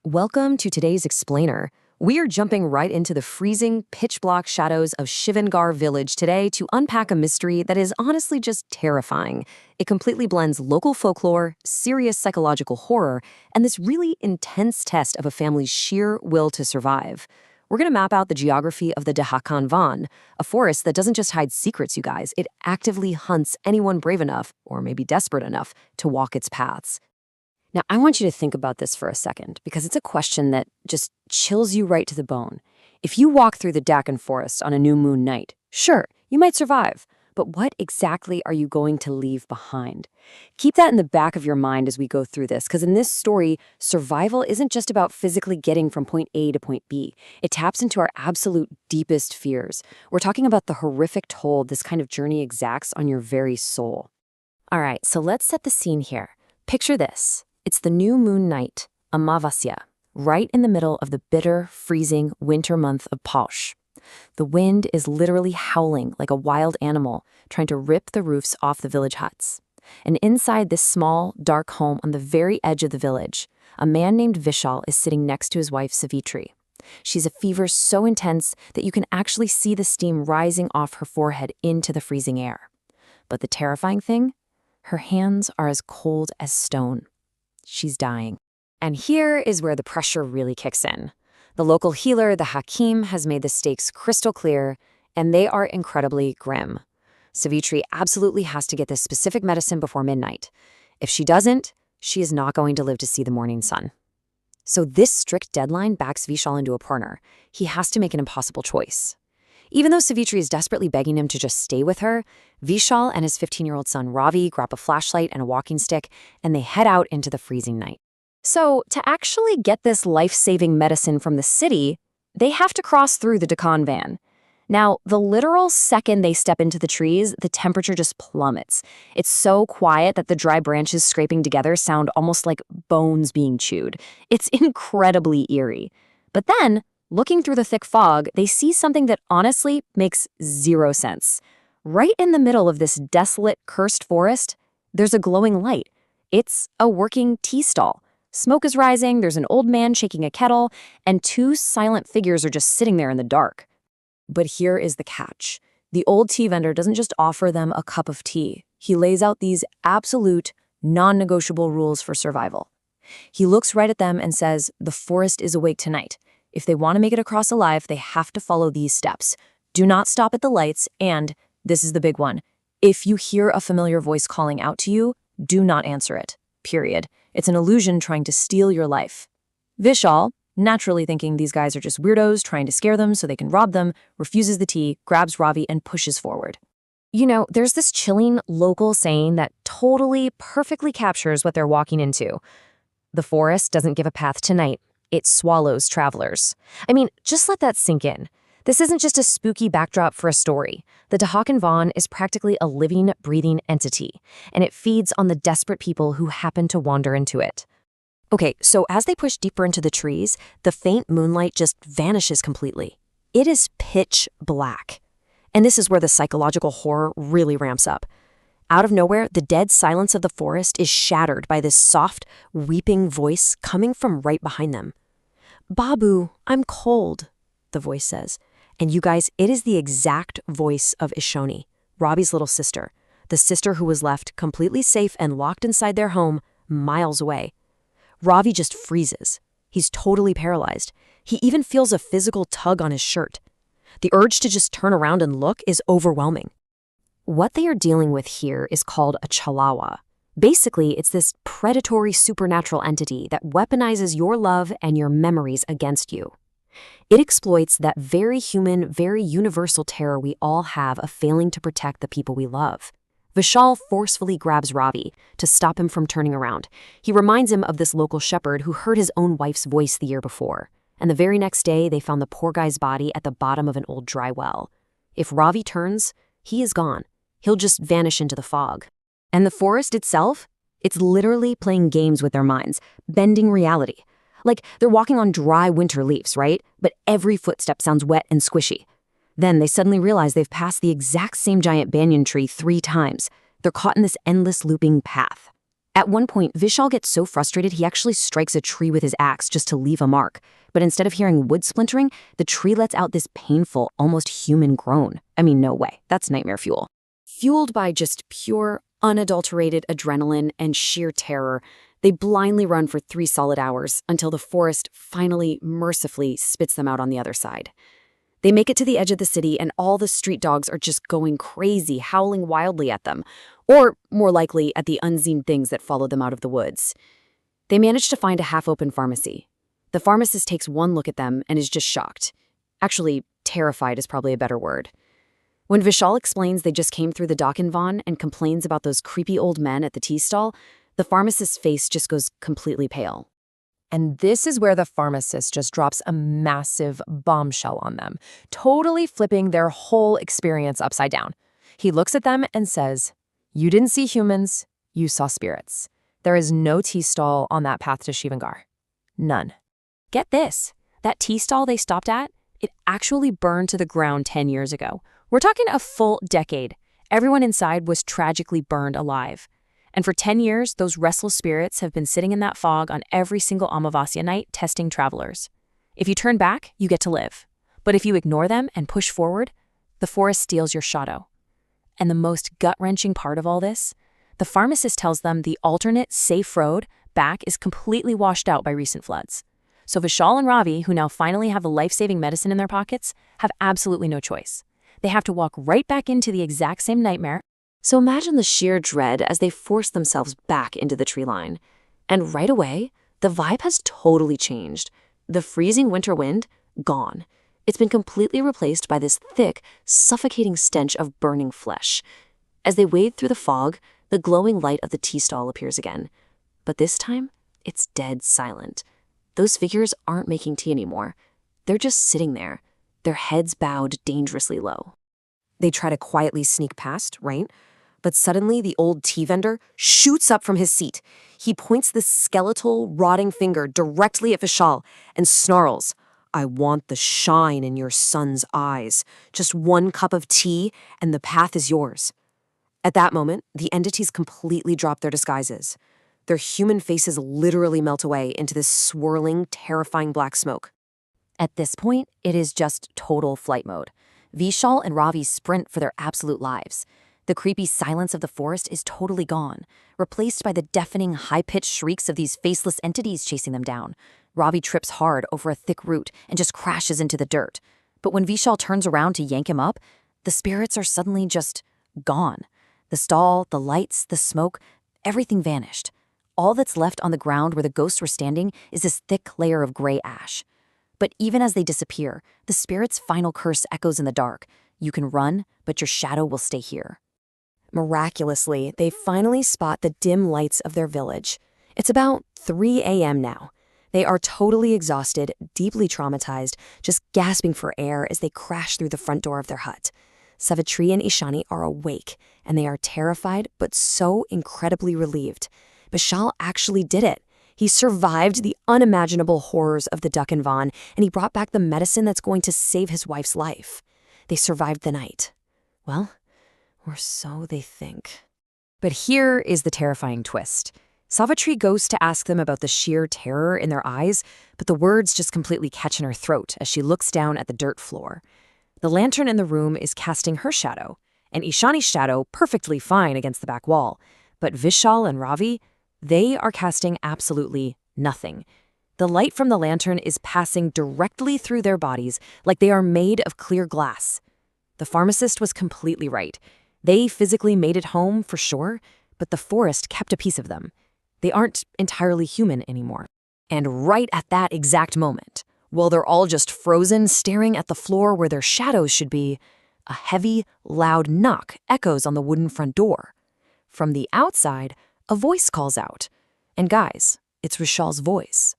Welcome to today's explainer. We are jumping right into the freezing, pitch-black shadows of Shivangar village today to unpack a mystery that is honestly just terrifying. It completely blends local folklore, serious psychological horror, and this really intense test of a family's sheer will to survive. We're going to map out the geography of the Dahkan Van, a forest that doesn't just hide secrets, you guys. It actively hunts anyone brave enough, or maybe desperate enough, to walk its paths. Now, I want you to think about this for a second, because it's a question that just chills you right to the bone. If you walk through the Dahkan forest on a new moon night, sure, you might survive, but what exactly are you going to leave behind? Keep that in the back of your mind as we go through this, because in this story, survival isn't just about physically getting from point A to point B. It taps into our absolute deepest fears. We're talking about the horrific toll this kind of journey exacts on your very soul. All right, so let's set the scene here. Picture this. It's the new moon night, Amavasya, right in the middle of the bitter, freezing winter month of Paush. The wind is literally howling like a wild animal, trying to rip the roofs off the village huts. And inside this small, dark home on the very edge of the village, a man named Vishal is sitting next to his wife, Savitri. She's a fever so intense that you can actually see the steam rising off her forehead into the freezing air. But the terrifying thing? Her hands are as cold as stone. She's dying. And here is where the pressure really kicks in. The local healer, the Hakim, has made the stakes crystal clear, and they are incredibly grim. Savitri absolutely has to get this specific medicine before midnight. If she doesn't, she is not going to live to see the morning sun. So this strict deadline backs Vishal into a corner. He has to make an impossible choice. Even though Savitri is desperately begging him to just stay with her, Vishal and his 15-year-old son Ravi grab a flashlight and a walking stick, and they head out into the freezing night. So, to actually get this life-saving medicine from the city, they have to cross through the Dahkan Van. Now, the literal second they step into the trees, the temperature just plummets. It's so quiet that the dry branches scraping together sound almost like bones being chewed. It's incredibly eerie. But then, looking through the thick fog, they see something that honestly makes zero sense. Right in the middle of this desolate, cursed forest, there's a glowing light. It's a working tea stall. Smoke is rising, there's an old man shaking a kettle, and two silent figures are just sitting there in the dark. But here is the catch. The old tea vendor doesn't just offer them a cup of tea. He lays out these absolute, non-negotiable rules for survival. He looks right at them and says, the forest is awake tonight. If they want to make it across alive, they have to follow these steps. Do not stop at the lights, and, this is the big one, if you hear a familiar voice calling out to you, do not answer it. Period. It's an illusion trying to steal your life. Vishal, naturally thinking these guys are just weirdos trying to scare them so they can rob them, refuses the tea, grabs Ravi, and pushes forward. You know, there's this chilling local saying that totally, perfectly captures what they're walking into. The forest doesn't give a path to night. It swallows travelers. I mean, just let that sink in. This isn't just a spooky backdrop for a story. The Dahkan Van is practically a living, breathing entity, and it feeds on the desperate people who happen to wander into it. Okay, so as they push deeper into the trees, the faint moonlight just vanishes completely. It is pitch black. And this is where the psychological horror really ramps up. Out of nowhere, the dead silence of the forest is shattered by this soft, weeping voice coming from right behind them. "Babu, I'm cold," the voice says. And you guys, it is the exact voice of Ishoni, Robbie's little sister, the sister who was left completely safe and locked inside their home miles away. Ravi just freezes. He's totally paralyzed. He even feels a physical tug on his shirt. The urge to just turn around and look is overwhelming. What they are dealing with here is called a chalawa. Basically, it's this predatory supernatural entity that weaponizes your love and your memories against you. It exploits that very human, very universal terror we all have of failing to protect the people we love. Vishal forcefully grabs Ravi to stop him from turning around. He reminds him of this local shepherd who heard his own wife's voice the year before. And the very next day, they found the poor guy's body at the bottom of an old dry well. If Ravi turns, he is gone. He'll just vanish into the fog. And the forest itself? It's literally playing games with their minds, bending reality. Like they're walking on dry winter leaves, right? But every footstep sounds wet and squishy. Then they suddenly realize they've passed the exact same giant banyan tree 3 times. They're caught in this endless looping path. At one point, Vishal gets so frustrated he actually strikes a tree with his axe just to leave a mark. But instead of hearing wood splintering, the tree lets out this painful, almost human groan. I mean, no way. That's nightmare fuel. Fueled by just pure, unadulterated adrenaline and sheer terror, they blindly run for 3 solid hours until the forest finally, mercifully spits them out on the other side. They make it to the edge of the city, and all the street dogs are just going crazy, howling wildly at them, or more likely at the unseen things that followed them out of the woods. They manage to find a half-open pharmacy. The pharmacist takes one look at them and is just shocked. Actually, terrified is probably a better word. When Vishal explains they just came through the Dahkan and complains about those creepy old men at the tea stall, the pharmacist's face just goes completely pale. And this is where the pharmacist just drops a massive bombshell on them, totally flipping their whole experience upside down. He looks at them and says, "You didn't see humans, you saw spirits. There is no tea stall on that path to Shivangar. None." Get this, that tea stall they stopped at, it actually burned to the ground 10 years ago. We're talking a full decade. Everyone inside was tragically burned alive. And for 10 years, those restless spirits have been sitting in that fog on every single Amavasya night testing travelers. If you turn back, you get to live. But if you ignore them and push forward, the forest steals your shadow. And the most gut-wrenching part of all this, the pharmacist tells them the alternate, safe road back is completely washed out by recent floods. So Vishal and Ravi, who now finally have the life-saving medicine in their pockets, have absolutely no choice. They have to walk right back into the exact same nightmare. So imagine the sheer dread as they force themselves back into the tree line. And right away, the vibe has totally changed. The freezing winter wind, gone. It's been completely replaced by this thick, suffocating stench of burning flesh. As they wade through the fog, the glowing light of the tea stall appears again. But this time, it's dead silent. Those figures aren't making tea anymore. They're just sitting there, their heads bowed dangerously low. They try to quietly sneak past, right? But suddenly, the old tea vendor shoots up from his seat. He points this skeletal, rotting finger directly at Vishal and snarls, "I want the shine in your son's eyes. Just 1 cup of tea, and the path is yours." At that moment, the entities completely drop their disguises. Their human faces literally melt away into this swirling, terrifying black smoke. At this point, it is just total flight mode. Vishal and Ravi sprint for their absolute lives. The creepy silence of the forest is totally gone, replaced by the deafening, high-pitched shrieks of these faceless entities chasing them down. Ravi trips hard over a thick root and just crashes into the dirt. But when Vishal turns around to yank him up, the spirits are suddenly just gone. The stall, the lights, the smoke, everything vanished. All that's left on the ground where the ghosts were standing is this thick layer of gray ash. But even as they disappear, the spirit's final curse echoes in the dark. You can run, but your shadow will stay here. Miraculously, they finally spot the dim lights of their village. It's about 3 a.m. now. They are totally exhausted, deeply traumatized, just gasping for air as they crash through the front door of their hut. Savitri and Ishani are awake, and they are terrified but so incredibly relieved. Vishal actually did it. He survived the unimaginable horrors of the Dahkan, and he brought back the medicine that's going to save his wife's life. They survived the night. Well, or so they think. But here is the terrifying twist. Savitri goes to ask them about the sheer terror in their eyes, but the words just completely catch in her throat as she looks down at the dirt floor. The lantern in the room is casting her shadow, and Ishani's shadow perfectly fine against the back wall. But Vishal and Ravi, they are casting absolutely nothing. The light from the lantern is passing directly through their bodies like they are made of clear glass. The pharmacist was completely right. They physically made it home, for sure, but the forest kept a piece of them. They aren't entirely human anymore. And right at that exact moment, while they're all just frozen, staring at the floor where their shadows should be, a heavy, loud knock echoes on the wooden front door. From the outside, a voice calls out. And guys, it's Vishal's voice.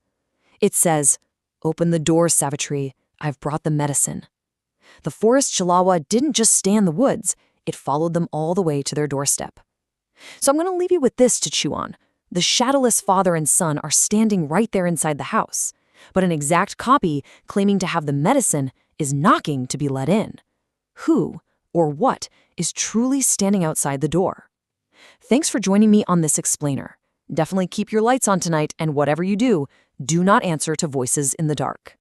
It says, "Open the door, Savitri. I've brought the medicine." The forest chihuahua didn't just stay in the woods. It followed them all the way to their doorstep. So I'm going to leave you with this to chew on. The shadowless father and son are standing right there inside the house. But an exact copy, claiming to have the medicine, is knocking to be let in. Who, or what, is truly standing outside the door? Thanks for joining me on this explainer. definitely keep your lights on tonight, and whatever you do, do not answer to voices in the dark.